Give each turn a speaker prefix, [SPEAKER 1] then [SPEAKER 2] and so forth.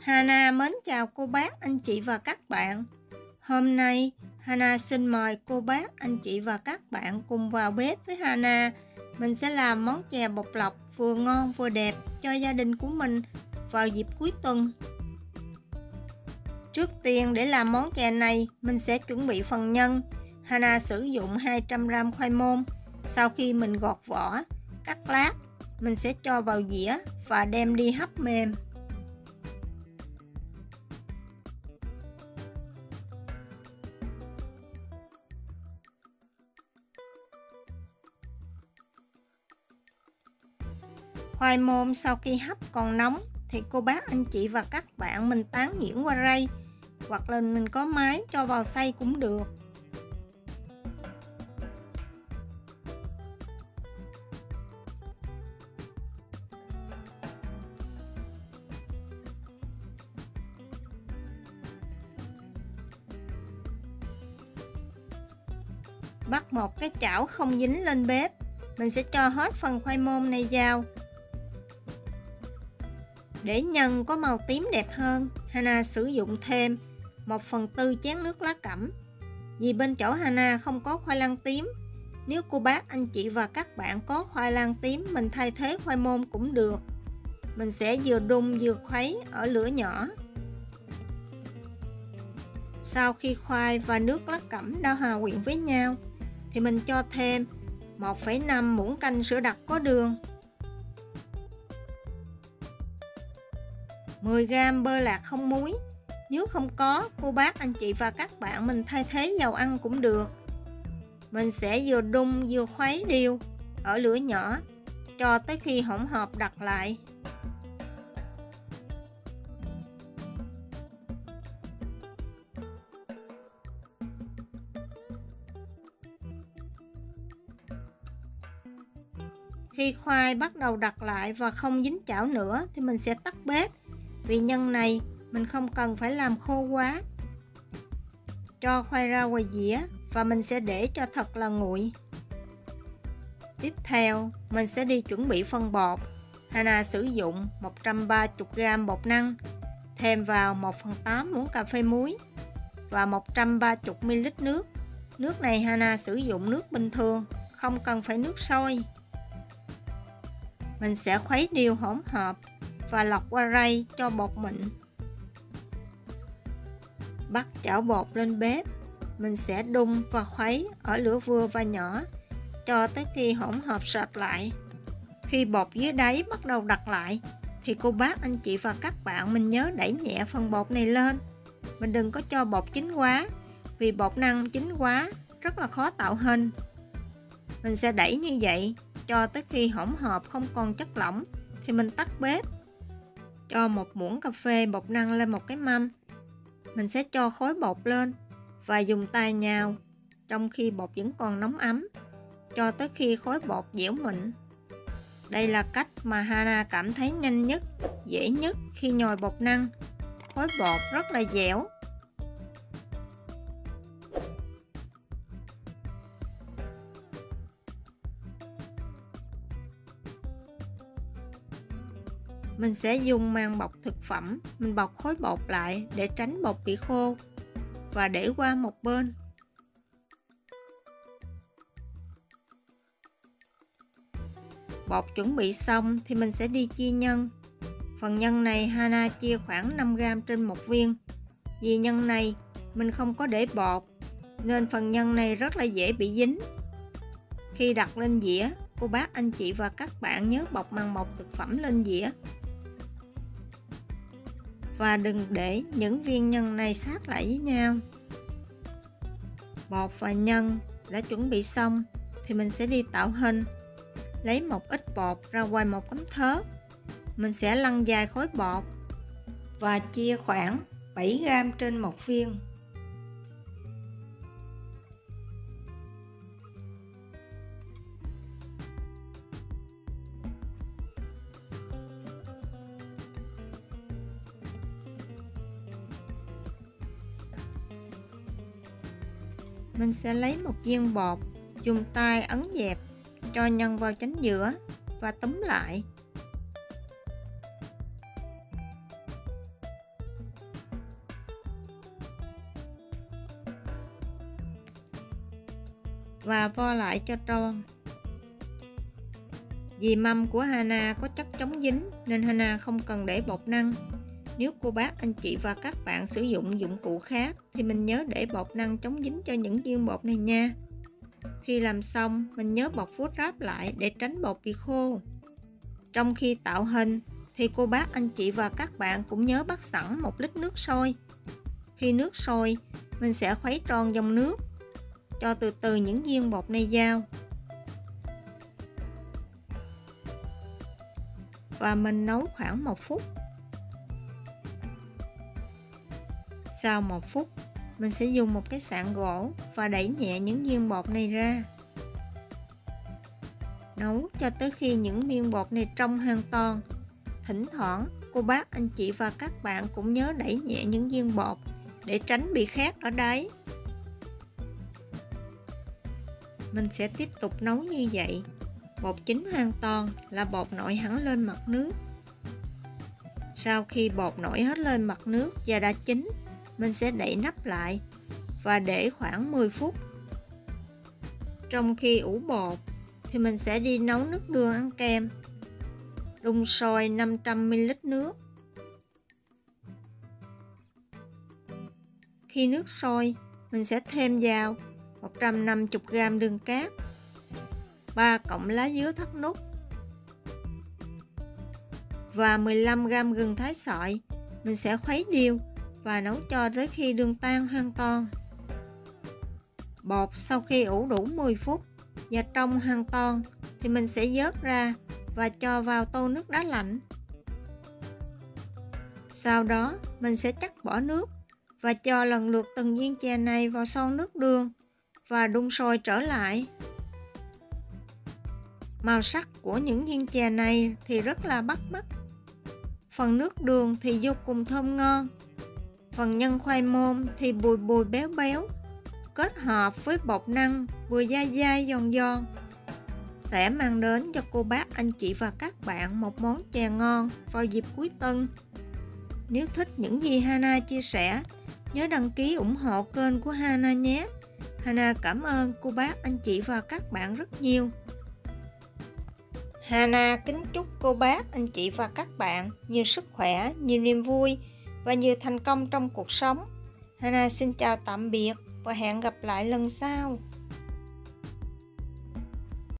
[SPEAKER 1] Hana mến chào cô bác, anh chị và các bạn. Hôm nay, Hana xin mời cô bác, anh chị và các bạn cùng vào bếp với Hana. Mình sẽ làm món chè bột lọc vừa ngon vừa đẹp cho gia đình của mình vào dịp cuối tuần. Trước tiên để làm món chè này, mình sẽ chuẩn bị phần nhân. Hana sử dụng 200g khoai môn. Sau khi mình gọt vỏ, cắt lát, mình sẽ cho vào dĩa và đem đi hấp mềm. Khoai môn sau khi hấp còn nóng thì cô bác, anh chị và các bạn mình tán nhuyễn qua rây, hoặc là mình có máy cho vào xay cũng được. Bắt một cái chảo không dính lên bếp, mình sẽ cho hết phần khoai môn này vào. Để nhân có màu tím đẹp hơn, Hana sử dụng thêm 1/4 chén nước lá cẩm. Vì bên chỗ Hana không có khoai lang tím, nếu cô bác, anh chị và các bạn có khoai lang tím, mình thay thế khoai môn cũng được. Mình sẽ vừa đun vừa khuấy ở lửa nhỏ. Sau khi khoai và nước lá cẩm đã hòa quyện với nhau, thì mình cho thêm 1,5 muỗng canh sữa đặc có đường, 10g bơ lạc không muối. Nếu không có, cô bác, anh chị và các bạn mình thay thế dầu ăn cũng được. Mình sẽ vừa đun vừa khuấy đều ở lửa nhỏ cho tới khi hỗn hợp đặc lại. Khi khoai bắt đầu đặc lại và không dính chảo nữa thì mình sẽ tắt bếp. Vì nhân này mình không cần phải làm khô quá. Cho khoai ra ngoài dĩa và mình sẽ để cho thật là nguội. Tiếp theo mình sẽ đi chuẩn bị phân bột. Hana sử dụng 130g bột năng, thêm vào 1/8 muỗng cà phê muối và 130ml nước. Nước này Hana sử dụng nước bình thường, không cần phải nước sôi. Mình sẽ khuấy đều hỗn hợp và lọc qua rây cho bột mịn. Bắt chảo bột lên bếp, mình sẽ đun và khuấy ở lửa vừa và nhỏ cho tới khi hỗn hợp sệt lại. Khi bột dưới đáy bắt đầu đặc lại thì cô bác, anh chị và các bạn mình nhớ đẩy nhẹ phần bột này lên. Mình đừng có cho bột chín quá, vì bột năng chín quá rất là khó tạo hình. Mình sẽ đẩy như vậy cho tới khi hỗn hợp không còn chất lỏng thì mình tắt bếp. Cho 1 muỗng cà phê bột năng lên một cái mâm. Mình sẽ cho khối bột lên và dùng tay nhào trong khi bột vẫn còn nóng ấm cho tới khi khối bột dẻo mịn. Đây là cách mà Hana cảm thấy nhanh nhất, dễ nhất khi nhồi bột năng. Khối bột rất là dẻo. Mình sẽ dùng màng bọc thực phẩm, mình bọc khối bột lại để tránh bột bị khô và để qua một bên. Bột chuẩn bị xong thì mình sẽ đi chia nhân. Phần nhân này Hana chia khoảng 5g trên một viên. Vì nhân này mình không có để bột nên phần nhân này rất là dễ bị dính. Khi đặt lên dĩa, cô bác, anh chị và các bạn nhớ bọc màng bọc thực phẩm lên dĩa. Và đừng để những viên nhân này sát lại với nhau. Bột và nhân đã chuẩn bị xong thì mình sẽ đi tạo hình. Lấy một ít bột ra ngoài một tấm thớt. Mình sẽ lăn dài khối bột và chia khoảng 7g trên một viên. Mình sẽ lấy một viên bột, dùng tay ấn dẹp cho nhân vào chánh giữa và túm lại. và vo lại cho tròn. Vì mâm của Hana có chất chống dính nên Hana không cần để bột năng. Nếu cô bác, anh chị và các bạn sử dụng dụng cụ khác thì mình nhớ để bột năng chống dính cho những viên bột này nha. Khi làm xong, mình nhớ bọc vuốt ráp lại để tránh bột bị khô. Trong khi tạo hình thì cô bác, anh chị và các bạn cũng nhớ bắt sẵn 1 lít nước sôi. Khi nước sôi, mình sẽ khuấy tròn dòng nước, cho từ từ những viên bột này vào. Và mình nấu khoảng 1 phút. Sau 1 phút, mình sẽ dùng một cái sạn gỗ và đẩy nhẹ những viên bột này ra. Nấu cho tới khi những viên bột này trong hoàn toàn. Thỉnh thoảng, cô bác, anh chị và các bạn cũng nhớ đẩy nhẹ những viên bột để tránh bị khét ở đáy. Mình sẽ tiếp tục nấu như vậy. Bột chín hoàn toàn là bột nổi hẳn lên mặt nước. Sau khi bột nổi hết lên mặt nước và đã chín, mình sẽ đậy nắp lại và để khoảng 10 phút. Trong khi ủ bột thì mình sẽ đi nấu nước đường ăn kèm. Đun sôi 500ml nước. Khi nước sôi, mình sẽ thêm vào 150g đường cát, 3 cọng lá dứa thất nút và 15g gừng thái sợi. Mình sẽ khuấy đều và nấu cho tới khi đường tan hoàn toàn. Bột sau khi ủ đủ 10 phút và trong hoàn toàn thì mình sẽ vớt ra và cho vào tô nước đá lạnh. Sau đó mình sẽ chắc bỏ nước và cho lần lượt từng viên chè này vào son nước đường và đun sôi trở lại. Màu sắc của những viên chè này thì rất là bắt mắt. Phần nước đường thì vô cùng thơm ngon. Phần nhân khoai môn thì bùi bùi béo béo, kết hợp với bột năng vừa dai dai giòn giòn, sẽ mang đến cho cô bác, anh chị và các bạn một món chè ngon vào dịp cuối tuần. Nếu thích những gì Hana chia sẻ, nhớ đăng ký ủng hộ kênh của Hana nhé. Hana cảm ơn cô bác, anh chị và các bạn rất nhiều. Hana kính chúc cô bác, anh chị và các bạn nhiều sức khỏe, nhiều niềm vui và nhiều thành công trong cuộc sống. Hana xin chào tạm biệt và hẹn gặp lại lần sau.